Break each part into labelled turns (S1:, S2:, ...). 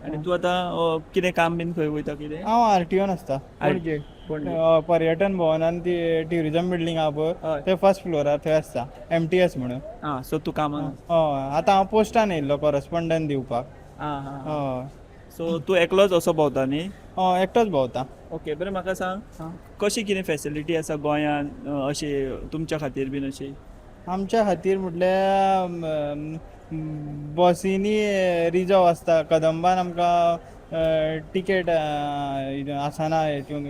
S1: आनी तूं आतां कितें काम बीन खंय वयता कितें?
S2: हांव आरटीओन आसता पणजे. पर्यटन भवनान ती ट्युरिझम बिल्डींग आहा पळय ते फर्स्ट फ्लोरार थंय आसता MTS म्हणून.
S1: आं सो तूं कामाक
S2: हय आतां हांव पोस्टान येयल्लो कॉरस्पॉन्डंट दिवपाक.
S1: आं हां
S2: हय
S1: सो तूं एकलोच असो भोंवता न्ही?
S2: हय एकटोच भोंवता.
S1: ओके बरें म्हाका सांग कशी कितें फॅसिलिटी आसा गोंयान अशी तुमच्या खातीर बीन अशी?
S2: आमच्या खातीर म्हटल्यार बसींनी रिजर्व आसता. कदंबान आमकां टिकेट आसना हितून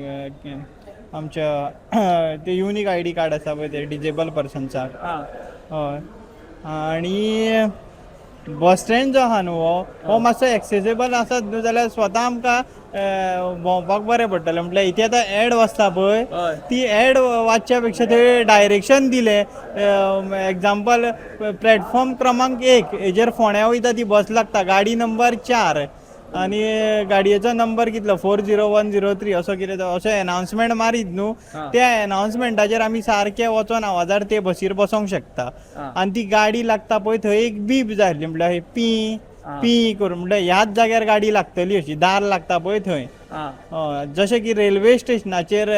S2: आमच्या ते युनीक ID कार्ड आसा पळय ते डिजेबल पर्सन्साक. हय आनी बस स्टँड जो आहा न्हू हो मातसो एक्सेसिबल आसत न्हू जाल्यार स्वता आमकां भोंवपाक बरें पडटलें. म्हटल्यार इथे आतां एड वाचता पळय ती एड वाचच्या पेक्षा थंय डायरेक्शन दिलें. एग्जाम्पल प्लॅटफॉर्म क्रमांक 1 हेजेर फोंड्या वयता ती बस लागता गाडी नंबर 4 आनी गाडयेचो नंबर कितलो 40103 असो कितें असो एनावन्समेंट मारीत न्हू त्या एनावन्समेंटाचेर आमी सारके वचोन आवाजार ते बसीर बसोंक शकता. आनी ती गाडी लागता पळय थंय एक बीप जाय म्हटल्यार पी पी करून म्हटल्यार ह्याच जाग्यार गाडी लागतली अशी दार लागता पळय थंय. जशें की रेल्वे स्टेशनाचेर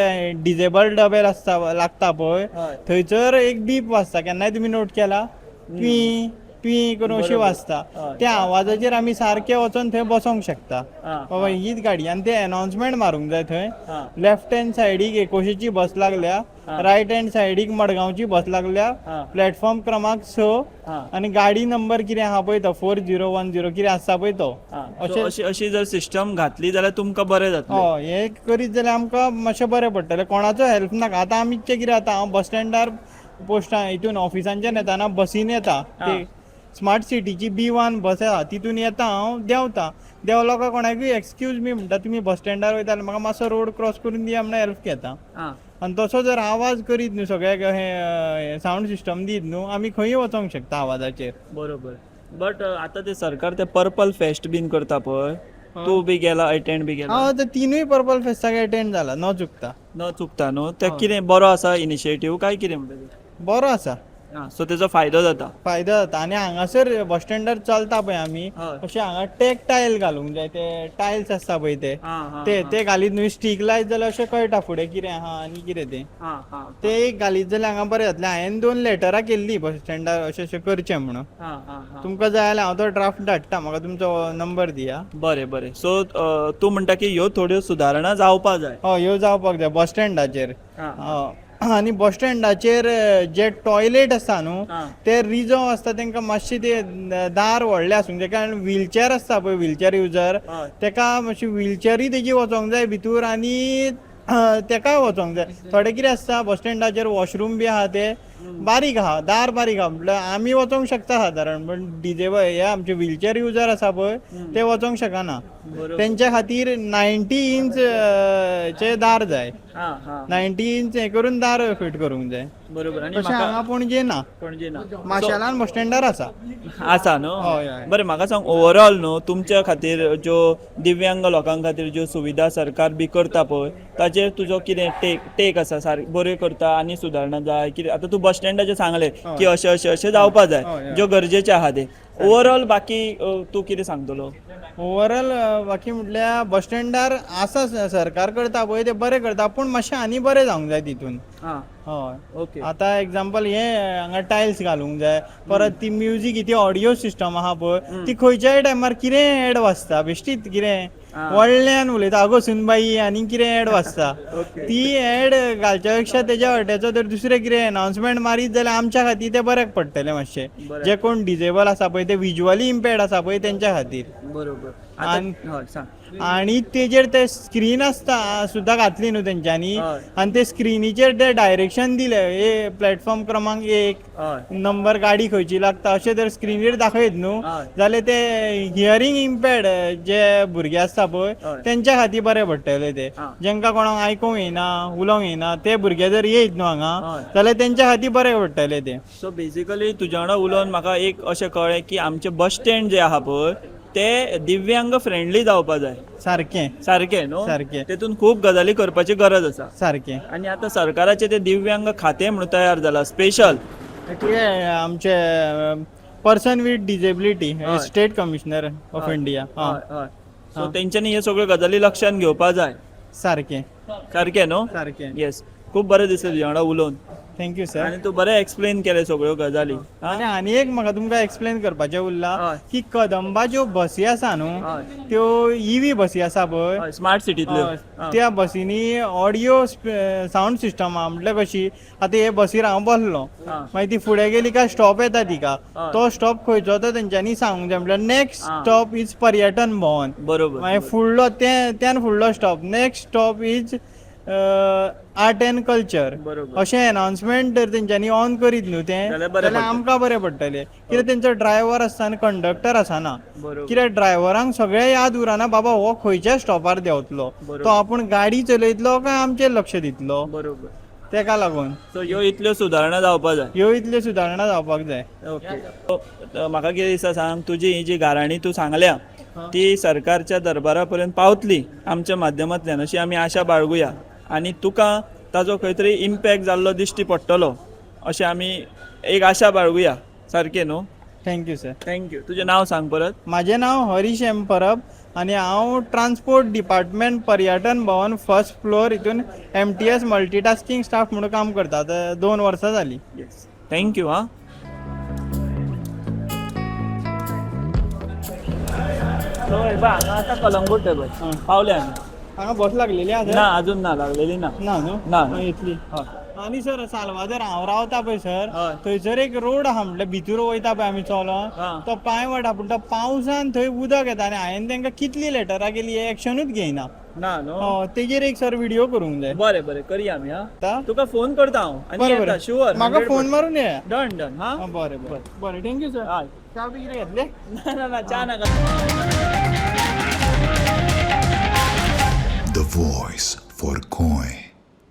S2: डिजेबल डबे लागता पळय थंयसर एक बीप वाजता केन्नाय तुमी नोट केला पी पी करून अशी वाजता. त्या आवाजाचेर आमी सारके वचोन थंय बसोंक शकता बाबा हीच गाडी. आनी ते एनावन्समेंट मारूंक जाय थंय लेफ्ट हँड सायडीक 21ची बस लागल्या रायट हँड सायडीक मडगांवची बस लागल्या प्लॅटफॉर्म क्रमांक 6 आनी गाडी नंबर कितें आहा पळय तो 4010 कितें आसा पळय तो.
S1: अशी जर सिस्टम घातली जाल्यार तुमकां बरें जातलें.
S2: हय हे करीत जाल्यार आमकां मातशें बरें पडटलें. कोणाचो हेल्प नाका. आतां आमीचे कितें जाता हांव बस स्टँडार पोस्टां हितून ऑफिसांच्यान येताना बसीन येता ते स्मार्ट सिटीची B1 बस आहा तितून येता हांव देंवता. देंवलो काय कोणाकूय एक्सक्यूज मी म्हणटा तुमी बस स्टँडार वयता जाल्यार म्हाका मातसो रोड क्रॉस करून दिया म्हणून हेल्प घेता. आनी तसो जर आवाज करीत न्हू सगळ्याक हे सावंड सिस्टम दीत न्हू आमी खंय वचोंक शकता आवाजाचेर.
S1: बरोबर बट आतां ते सरकार ते पर्पल फेस्ट बीन करता पळय तूं बी गेला अटेंड बी केला?
S2: हांव ते तिनूय पर्पल फेस्टाक अटेंड जाला न चुकता.
S1: न चुकता न्हू ते कितें बरो आसा इनिशिएटीव काय कितें म्हणटा
S2: बरो आसा.
S1: सो तेजो फायदो जाता?
S2: फायदो जाता. आनी हांगासर बस स्टँडार चलता पळय आमी अशें हांगा टेक टायल घालूंक जाय ते टायल्स आसता पळय ते घालीत न्हू स्टीक लायत जाल्यार अशें कळटा फुडें कितें आहा आनी कितें तें ते एक घालीत जाल्यार हांगा बरें जातलें. हांवें 2 लेटरां केल्लीं बस स्टँडार अशें अशें करचें म्हणून. तुमकां जाय जाल्यार हांव तो ड्राफ्ट धाडटा म्हाका तुमचो नंबर दिया.
S1: बरें बरें सो तूं म्हणटा की ह्यो थोड्यो सुदारणा जावपा जाय?
S2: हय ह्यो जावपाक जाय बस स्टँडाचेर. आनी बस स्टँडाचेर जे टॉयलेट आसता न्हू ते रिजर्व आसता तांकां मातशें ते दार व्हडलें आसूंक जाय. कारण व्हिलचॅर आसता पळय व्हिलचॅर युजर ताका मातशी व्हिलचॅरूय तेजी वचोंक जाय भितूर आनी ताकाय वचोंक जाय. थोडे कितें आसता बस स्टँडाचेर वॉशरूम बी आहा ते बारीक आहा दार बारीक आहा म्हटल्यार आमी वचोंक शकता सादारण पण डिजेबल हे आमचे व्हिलचॅर युजर आसा पळय ते वचोंक शकना. तेंच्या खातीर 90 इंच चे दार जाय. 90 इंच हे करून दार फिट करूंक जाय.
S1: बरोबर. आनी
S2: तशें हांगा पणजे ना.
S1: पणजे ना
S2: माशेलान बस स्टँडार आसा.
S1: आसा न्हू?
S2: हय हय.
S1: बरें म्हाका सांग ओवरऑल न्हू तुमच्या खातीर ज्यो दिव्यांग लोकां खातीर ज्यो सुविधा सरकार बी करता पळय ताचेर तुजो कितें टेक आसा सारकी बऱ्यो करता आनी सुदारणा जाय कितें? आतां तूं बस स्टँडाचेर सांगलें की अशें अशें अशें जावपा जाय ज्यो गरजेचे आहा ते. ओवरऑल बाकी तूं कितें सांगतलो?
S2: ओवरऑल बाकी म्हटल्यार बस स्टँडार आसा सरकार करता पळय ते बरें करता पूण मातशें आनी बरें जावंक जाय तितून. हय
S1: ओके.
S2: आतां एग्जाम्पल हे हांगा टायल्स घालूंक जाय. परत ती म्युजीक ती ऑडियो सिस्टम आहा पळय ती खंयच्याय टायमार कितें एड वाजता बेश्टीत कितें व्हडल्यान उलयता आगो सुनबाई आनी कितें एड वाजता ती एड घालच्या पेक्षा तेज्या वाट्याचो तर दुसरें कितें एनावन्समेंट मारीत जाल्यार आमच्या खातीर तें बऱ्याक पडटलें मातशें. जे कोण डिजेबल आसा पळय ते विज्युअली इम्पेर्ड आसा पळय तेंच्या खातीर.
S1: बरोबर.
S2: आनी तेजेर ते स्क्रीन आसता सुद्दां घातली न्हू तेंच्यांनी आनी ते स्क्रिनीचेर ते डायरेक्शन दिले हे प्लॅटफॉर्म क्रमांक 1 नंबर गाडी खंयची लागता अशें जर स्क्रिनीर दाखयत न्हू जाल्यार ते हियरींग इम्पेर्ड जे भुरगे आसता पळय तेंच्या खातीर बरें पडटलें ते. जेंकां कोणाक आयकूंक येना उलोवंक येना ते भुरगे जर येयत न्हू हांगा जाल्यार तेंच्या खातीर बरें पडटलें ते.
S1: सो बेसिकली तुज्या वांगडा उलोवन म्हाका एक अशें कळ्ळें की आमचें बस स्टँड जे आहा पळय ते दिव्यांग फ्रेंडली जावपा जाय. सारकें न्हू? सारकें. तेतून खूब गजाली करपाची गरज आसा.
S2: सारकें.
S1: आनी आतां सरकाराचें तें दिव्यांग खातें म्हणून तयार जालां स्पेशल.
S2: आमचे person with disability state commissioner of India.
S1: So तेंच्यांनी हे सगळ्यो गजाली लक्षात घेवपा जाय.
S2: सारकें
S1: सारकें न्हू?
S2: सारकें.
S1: येस. खूब बरें दिसलें तुज्या वांगडा उलोवन
S2: थँक्यू सर.
S1: आनी तूं बरें एक्सप्लेन केले सगळ्यो गजाली.
S2: आनी आनी एक म्हाका तुमकां एक्सप्लेन करपाचें उरलां
S1: हय.
S2: की कदंबा ज्यो बसी आसा न्हू
S1: हय.
S2: त्यो ईव्ही बसी आसा पळय
S1: स्मार्ट सिटींतल्यो.
S2: त्या बसींनी ऑडिओ साऊंड सिस्टम आहा म्हटल्यार कशी आतां हे बसीर हांव बसलो मागीर ती फुडें गेली काय स्टॉप येता तिका तो स्टॉप खंयचो तो तेंच्यांनी सांगूंक जाय म्हटल्यार नेक्स्ट स्टॉप इज पर्यटन भवन
S1: बरोबर.
S2: मागीर फुडलो त्यान फुडलो stop next stop is art end culture
S1: बरोबर.
S2: अशें अनाउन्समेंट जर तेंच्यांनी ऑन करीत न्हू तें
S1: जाल्यार बरें
S2: जाल्यार
S1: पडटलें.
S2: आमकां बरें पडटलें कित्याक तेंचो ड्रायव्हर आसता आनी कंडक्टर आसना
S1: बरोबर.
S2: कित्याक ड्रायव्हरांक सगळें याद उरना बाबा हो खंयच्या स्टॉपार देंवतलो
S1: बरोबर.
S2: तो आपूण गाडी चलयतलो काय आमचेर लक्ष दितलो
S1: बरोबर.
S2: तेका लागून
S1: सो ह्यो इतल्यो सुदारणा जावपा जाय.
S2: ह्यो इतल्यो सुदारणा जावपाक जाय.
S1: ओके. म्हाका कितें दिसता सांग, तुजी ही जी गाराणी तूं सांगल्या ती सरकारच्या दरबारा पर्यंत पावतली आमच्या माध्यमांतल्यान अशी आमी आशा बाळगुया आनी तुका ताजो खंय तरी इम्पॅक्ट जाल्लो दिश्टी पडटलो अशें आमी एक आशा बाळगुया. सारकें न्हू?
S2: Thank you sir.
S1: थँक्यू. तुजें नांव सांग परत.
S2: म्हाजें नांव हरीश एम परब आनी हांव ट्रान्सपोर्ट डिपार्टमेंट पर्यटन भवन फर्स्ट फ्लोर हितून MTS मल्टीटास्किंग स्टाफ म्हणून काम करता. आतां 2 वर्सां जालीं.
S1: येस. थँक्यू. हां. हांगा आतां कलंगूट टेबल पावले आमी.
S2: हांगा बस लागलेली आसा
S1: ना अजून ना लागलेली ना.
S2: ना न्हू
S1: ना.
S2: इतली.
S1: हय.
S2: आनी सर सालवादर हांव रावता पळय सर
S1: हय.
S2: थंयसर एक रोड आहा म्हटल्यार भितर वयता पळय आमी चलोन
S1: हा.
S2: तो पांयवट आहा पूण तो पावसान थंय उदक येता आनी हांवें तांकां कितली लेटरां केली एक्शनूच घेयना.
S1: ना न्हू?
S2: तेजेर एक सर व्हिडिओ करूंक जाय.
S1: बरें बरें करया आमी. हां.
S2: आतां?
S1: तुका फोन करता हांव आनी
S2: बरें
S1: येता
S2: बरें
S1: शुअर.
S2: म्हाका फोन मारून ये.
S1: Done done. हां.
S2: बरें बरें बरें थँक्यू सर.
S1: हय.
S2: च्या बी कितें घेतले?
S1: ना ना ना चा नाका.
S3: The voice for Koi.